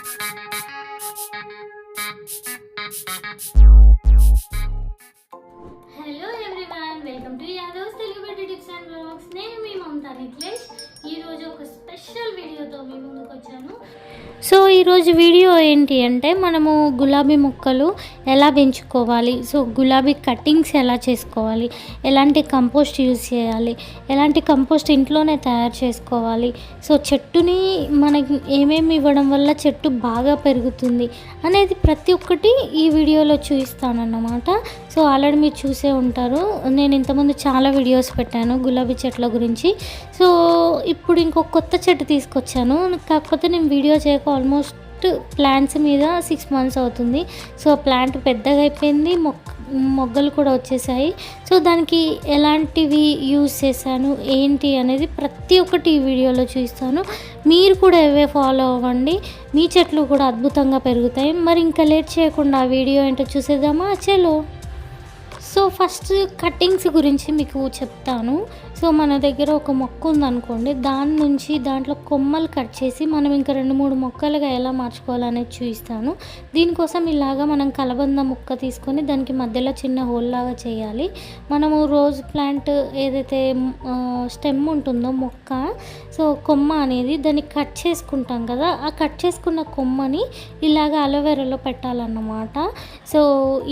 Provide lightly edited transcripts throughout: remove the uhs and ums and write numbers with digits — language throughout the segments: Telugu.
Hello everyone, welcome to Yadavs Telugu beauty tips and vlogs. నేను మీ మమతా నిఖిలేష్. ఈరోజు ఒక స్పెషల్ వీడియోతో మీ ముందుకు వచ్చాను. సో ఈరోజు వీడియో ఏంటి అంటే మనము గులాబీ మొక్కలు ఎలా పెంచుకోవాలి, సో గులాబీ కటింగ్స్ ఎలా చేసుకోవాలి, ఎలాంటి కంపోస్ట్ యూజ్ చేయాలి, ఎలాంటి కంపోస్ట్ ఇంట్లోనే తయారు చేసుకోవాలి, సో చెట్టుని మనకి ఏమేమి ఇవ్వడం వల్ల చెట్టు బాగా పెరుగుతుంది అనేది ప్రతి ఒక్కటి ఈ వీడియోలో చూపిస్తానన్నమాట. సో ఆల్రెడీ మీరు చూసే ఉంటారు, నేను ఇంతకుముందు చాలా వీడియోస్ పెట్టాను గులాబీ చెట్ల గురించి. సో ఇప్పుడు ఇంకొక కొత్త చెట్టు తీసుకొచ్చాను, కాకపోతే నేను వీడియో చేయక ఆల్మోస్ట్ ప్లాంట్స్ మీద 6 months అవుతుంది. సో ప్లాంట్ పెద్దగా అయిపోయింది, మొగ్గలు కూడా వచ్చేసాయి. సో దానికి ఎలాంటివి యూజ్ చేశాను ఏంటి అనేది ప్రతి ఒక్కటి ఈ వీడియోలో చూస్తాను. మీరు కూడా ఇవే ఫాలో అవ్వండి, మీ చెట్లు కూడా అద్భుతంగా పెరుగుతాయి. మరి ఇంకా లేట్ చేయకుండా ఆ వీడియో ఏంటో చూసేద్దామా? చలో. సో ఫస్ట్ కటింగ్స్ గురించి మీకు చెప్తాను. సో మన దగ్గర ఒక మొక్క ఉందనుకోండి, దాని నుంచి దాంట్లో కొమ్మలు కట్ చేసి మనం ఇంకా 2-3 మొక్కలుగా ఎలా మార్చుకోవాలనేది చూపిస్తాను. దీనికోసం ఇలాగా మనం కలబంద ముక్క తీసుకొని దానికి మధ్యలో చిన్న హోల్ లాగా చేయాలి. మనము రోజ్ ప్లాంట్ ఏదైతే స్టెమ్ ఉంటుందో మొక్క, సో కొమ్మ అనేది దాన్ని కట్ చేసుకుంటాం కదా, ఆ కట్ చేసుకున్న కొమ్మని ఇలాగ అలోవెరాలో పెట్టాలన్నమాట. సో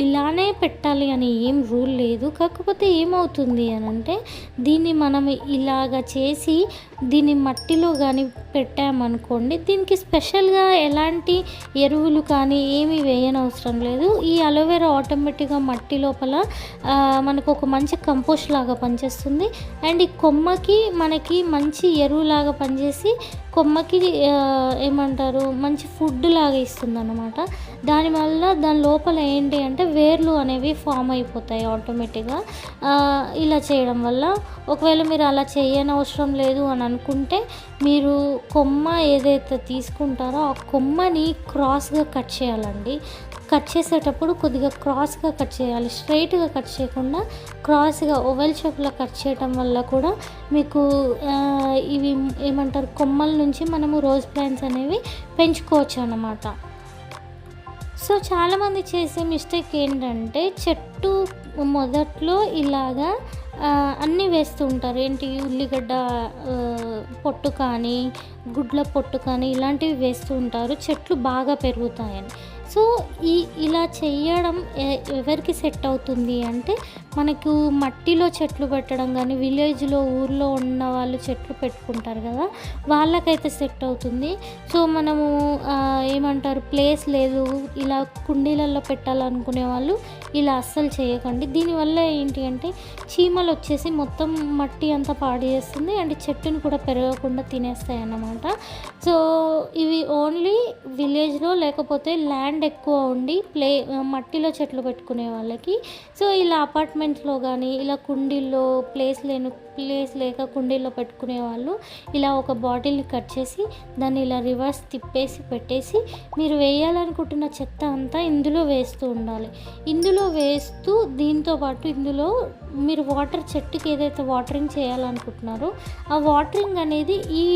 ఇలానే పెట్టాలి అని ఏం రూల్ లేదు. కాకపోతే ఏమవుతుంది అని అంటే, దీన్ని మనం ఇలాగ చేసి దీన్ని మట్టిలో కానీ పెట్టామనుకోండి, దీనికి స్పెషల్గా ఎలాంటి ఎరువులు కానీ ఏమీ వేయనవసరం లేదు. ఈ అలోవెరా ఆటోమేటిక్గా మట్టి లోపల మనకు ఒక మంచి కంపోస్ట్ లాగా పనిచేస్తుంది. అండ్ ఈ కొమ్మకి మనకి మంచి ఎరువులాగా పనిచేసి కొమ్మకి ఏమంటారు మంచి ఫుడ్ లాగా ఇస్తుంది అన్నమాట. దానివల్ల దాని లోపల ఏంటి అంటే వేర్లు అనేవి ఫామ్ అయిపోతాయి ఆటోమేటిక్గా ఇలా చేయడం వల్ల. ఒకవేళ మీరు అలా చేయనవసరం లేదు అని అనుకుంటే, మీరు కొమ్మ ఏదైతే తీసుకుంటారో ఆ కొమ్మని క్రాస్గా కట్ చేయాలండి. కట్ చేసేటప్పుడు కొద్దిగా క్రాస్గా కట్ చేయాలి, స్ట్రైట్గా కట్ చేయకుండా క్రాస్గా ఓవెల్ షేప్లో కట్ చేయడం వల్ల కూడా మీకు ఇవి ఏమంటారు కొమ్మల నుంచి మనము రోజ్ ప్లాంట్స్ అనేవి పెంచుకోవచ్చు అన్నమాట. సో చాలామంది చేసే మిస్టేక్ ఏంటంటే, చెట్టు మొదట్లో ఇలాగా అన్నీ వేస్తూ ఉంటారు. ఏంటి ఉల్లిగడ్డ పొట్టు కానీ గుడ్ల పొట్టు కానీ ఇలాంటివి వేస్తూ ఉంటారు, చెట్లు బాగా పెరుగుతాయని. సో ఇలా చేయడం ఎవరికి సెట్ అవుతుంది అంటే, మనకు మట్టిలో చెట్లు పెట్టడం కానీ విలేజ్లో ఊర్లో ఉన్న వాళ్ళు చెట్లు పెట్టుకుంటారు కదా, వాళ్ళకైతే సెట్ అవుతుంది. సో మనము ఏమంటారు ప్లేస్ లేదు, ఇలా కుండీలలో పెట్టాలనుకునే వాళ్ళు ఇలా అస్సలు చేయకండి. దీనివల్ల ఏంటి అంటే చీమలు వచ్చేసి మొత్తం మట్టి అంతా పాడు చేస్తుంది అండ్ చెట్టుని కూడా పెరగకుండా తినేస్తాయి అన్నమాట. సో ఇవి ఓన్లీ విలేజ్లో లేకపోతే ల్యాండ్ ఎక్కువ ఉండి మట్టిలో చెట్లు పెట్టుకునే వాళ్ళకి. సో ఇలా అపార్ట్మెంట్స్లో కానీ ఇలా కుండీల్లో ప్లేస్ లేక కుండీల్లో పెట్టుకునే వాళ్ళు ఇలా ఒక బాటిల్ని కట్ చేసి దాన్ని ఇలా రివర్స్ తిప్పేసి పెట్టేసి మీరు వేయాలనుకుంటున్న చెత్త అంతా ఇందులో వేస్తూ ఉండాలి. ఇందులో వేస్తూ దీంతోపాటు ఇందులో మీరు చెట్టుకి ఏదైతే వాటరింగ్ చేయాలనుకుంటున్నారో ఆ వాటరింగ్ అనేది ఈ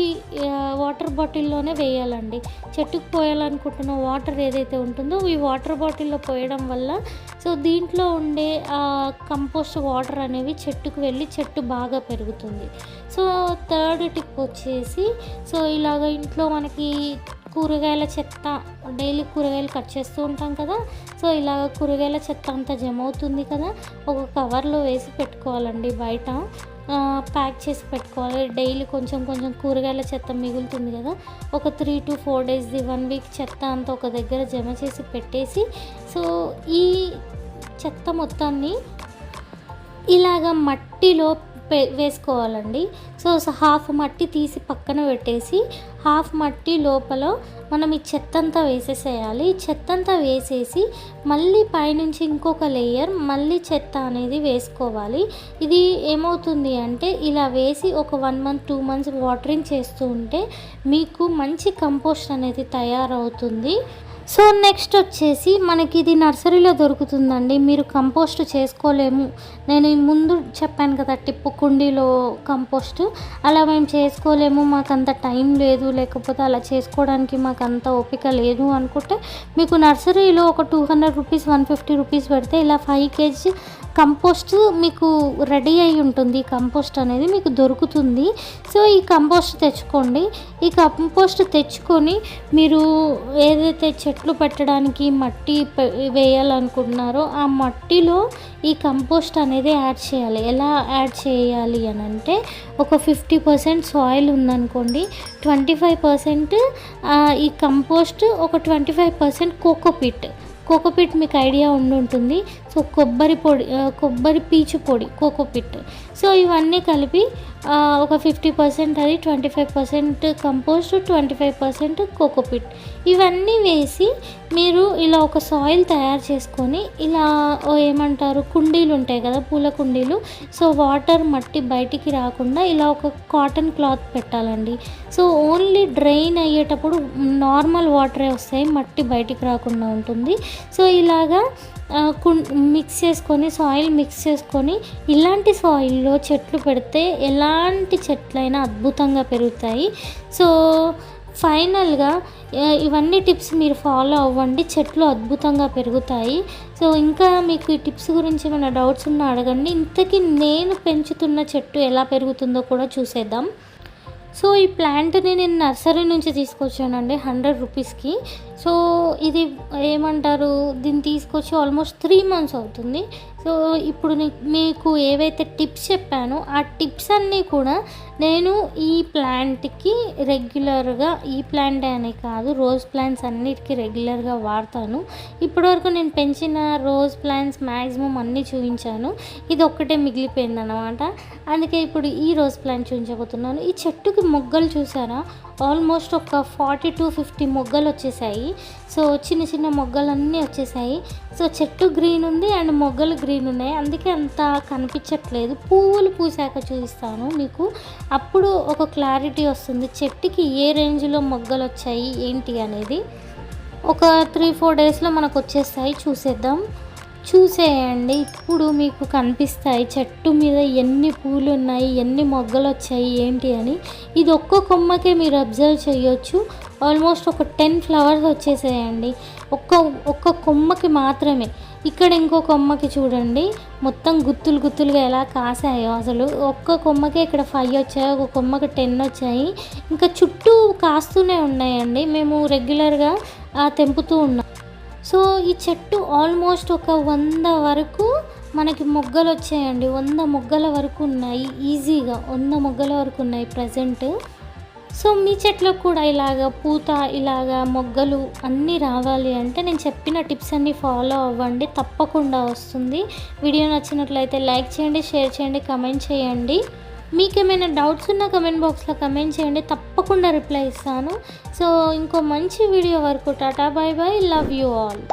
వాటర్ బాటిల్లోనే వేయాలండి. చెట్టుకు పోయాలనుకుంటున్న వాటర్ ఏదైతే ఉంటుందో ఈ వాటర్ బాటిల్లో పోయడం వల్ల సో దీంట్లో ఉండే కంపోస్ట్ వాటర్ అనేవి చెట్టుకు వెళ్ళి చెట్టు బాగా పెరుగుతుంది. సో థర్డ్ టిప్ వచ్చేసి, సో ఇలాగ ఇంట్లో మనకి కూరగాయల చెత్త డైలీ కూరగాయలు కట్ చేస్తూ ఉంటాం కదా, సో ఇలాగ కూరగాయల చెత్త అంతా జమ అవుతుంది కదా, ఒక కవర్లో వేసి పెట్టుకోవాలండి. బయట ప్యాక్ చేసి పెట్టుకోవాలి. డైలీ కొంచెం కూరగాయల చెత్త మిగులుతుంది కదా, ఒక 3 to 4 days 1 week చెత్త అంతా ఒక దగ్గర జమ చేసి పెట్టేసి, సో ఈ చెత్త మొత్తాన్ని ఇలాగ మట్టిలో వేసుకోవాలండి. సో హాఫ్ మట్టి తీసి పక్కన పెట్టేసి హాఫ్ మట్టి లోపల మనం ఈ చెత్తంతా వేసేసేయాలి. చెత్తంతా వేసేసి మళ్ళీ పైనుంచి ఇంకొక లేయర్ మళ్ళీ చెత్త అనేది వేసుకోవాలి. ఇది ఏమవుతుంది అంటే ఇలా వేసి ఒక 1 month 2 months వాటరింగ్ చేస్తూ ఉంటే మీకు మంచి కంపోస్ట్ అనేది తయారవుతుంది. సో నెక్స్ట్ వచ్చేసి మనకి ఇది నర్సరీలో దొరుకుతుందండి. మీరు కంపోస్ట్ చేసుకోలేము, నేను ముందు చెప్పాను కదా టిప్పు కుండీలో కంపోస్ట్, అలా మేము చేసుకోలేము, మాకు అంత టైం లేదు, లేకపోతే అలా చేసుకోవడానికి మాకు అంత ఓపిక లేదు అనుకుంటే మీకు నర్సరీలో ఒక 200 రూపీస్ 150 రూపీస్ పెడితే ఇలా 5 kg కంపోస్ట్ మీకు రెడీ అయి ఉంటుంది. కంపోస్ట్ అనేది మీకు దొరుకుతుంది. సో ఈ కంపోస్ట్ తెచ్చుకోండి. ఈ కంపోస్ట్ తెచ్చుకొని మీరు ఏదైతే చెట్లు పెట్టడానికి మట్టి వేయాలనుకుంటున్నారో ఆ మట్టిలో ఈ కంపోస్ట్ అనేది యాడ్ చేయాలి. ఎలా యాడ్ చేయాలి అని అంటే ఒక 50% సాయిల్ ఉందనుకోండి, 25% ఈ కంపోస్ట్, ఒక 25% కోకోపిట్ మీకు ఐడియా ఉంటుంది. సో కొబ్బరి పీచు పొడి కోకోపిట్. సో ఇవన్నీ కలిపి ఒక 50% అది, 25% కంపోస్ట్, 25% కోకోపిట్, ఇవన్నీ వేసి మీరు ఇలా ఒక సాయిల్ తయారు చేసుకొని ఇలా ఏమంటారు కుండీలు ఉంటాయి కదా, పూల కుండీలు. సో వాటర్ మట్టి బయటికి రాకుండా ఇలా ఒక కాటన్ క్లాత్ పెట్టాలండి. సో ఓన్లీ డ్రైన్ అయ్యేటప్పుడు నార్మల్ వాటరే వస్తాయి, మట్టి బయటికి రాకుండా ఉంటుంది. సో ఇలాగా మిక్స్ చేసుకొని, సాయిల్ మిక్స్ చేసుకొని, ఇలాంటి సాయిల్లో చెట్లు పెడితే ఎలాంటి చెట్లైనా అద్భుతంగా పెరుగుతాయి. సో ఫైనల్గా ఇవన్నీ టిప్స్ మీరు ఫాలో అవ్వండి, చెట్లు అద్భుతంగా పెరుగుతాయి. సో ఇంకా మీకు ఈ టిప్స్ గురించి ఏమైనా డౌట్స్ ఉన్నా అడగండి. ఇంతకీ నేను పెంచుతున్న చెట్టు ఎలా పెరుగుతుందో కూడా చూసేద్దాం. సో ఈ ప్లాంట్ని నేను నర్సరీ నుంచి తీసుకొచ్చానండి 100 రూపీస్కి. సో ఇది ఏమంటారు, దీన్ని తీసుకొచ్చి ఆల్మోస్ట్ 3 months అవుతుంది. సో ఇప్పుడు మీకు ఏవైతే టిప్స్ చెప్పానో ఆ టిప్స్ అన్నీ కూడా నేను ఈ ప్లాంట్కి రెగ్యులర్గా, ఈ ప్లాంట్ అనే కాదు రోజ్ ప్లాంట్స్ అన్నిటికీ రెగ్యులర్గా వాడతాను. ఇప్పటివరకు నేను పెంచిన రోజ్ ప్లాంట్స్ మ్యాక్సిమం అన్నీ చూపించాను, ఇది ఒక్కటే మిగిలిపోయింది అనమాట. అందుకే ఇప్పుడు ఈ రోజ్ ప్లాంట్ చూపించబోతున్నాను. ఈ చెట్టుకి మొగ్గలు చూసారా, ఆల్మోస్ట్ ఒక 40 to 50 మొగ్గలు వచ్చేసాయి. సో చిన్న చిన్న మొగ్గలన్నీ వచ్చేసాయి. సో చెట్టు గ్రీన్ ఉంది అండ్ మొగ్గలు గ్రీన్ ఉన్నాయి, అందుకే అంత కనిపించట్లేదు. పువ్వులు పూసాక చూపిస్తాను మీకు, అప్పుడు ఒక క్లారిటీ వస్తుంది చెట్టుకి ఏ రేంజ్లో మొగ్గలు వచ్చాయి ఏంటి అనేది. ఒక 3-4 డేస్లో మనకు వచ్చేస్తాయి, చూసేయండి. ఇప్పుడు మీకు కనిపిస్తాయి చెట్టు మీద ఎన్ని పూలు ఉన్నాయి, ఎన్ని మొగ్గలు వచ్చాయి ఏంటి అని. ఇది ఒక్క కొమ్మకే మీరు అబ్జర్వ్ చేయొచ్చు, ఆల్మోస్ట్ ఒక 10 ఫ్లవర్స్ వచ్చేసాయండి ఒక్క కొమ్మకి మాత్రమే. ఇక్కడ ఇంకో కొమ్మకి చూడండి మొత్తం గుత్తులుగా ఎలా కాసాయో. అసలు ఒక్క కొమ్మకే ఇక్కడ 5 వచ్చాయి, ఒక కొమ్మకి 10 వచ్చాయి. ఇంకా చుట్టూ కాస్తూనే ఉన్నాయండి, మేము రెగ్యులర్గా తెంపుతూ ఉన్నాం. సో ఈ చెట్టు ఆల్మోస్ట్ ఒక 100 వరకు మనకి మొగ్గలు వచ్చాయండి. 100 మొగ్గల వరకు ఉన్నాయి, ఈజీగా 100 మొగ్గల వరకు ఉన్నాయి ప్రజెంట్. సో మీ చెట్లకు కూడా ఇలాగ పూత, ఇలాగ మొగ్గలు అన్నీ రావాలి అంటే నేను చెప్పిన టిప్స్ అన్నీ ఫాలో అవ్వండి, తప్పకుండా వస్తుంది. వీడియో నచ్చినట్లయితే లైక్ చేయండి, షేర్ చేయండి, కమెంట్ చేయండి. మీకు ఏమైనా డౌట్స్ ఉన్నా కమెంట్ బాక్స్లో కమెంట్ చేయండి, తప్పకుండా రిప్లై ఇస్తాను. సో ఇంకో మంచి వీడియో వరకు Tata, by by, love you all.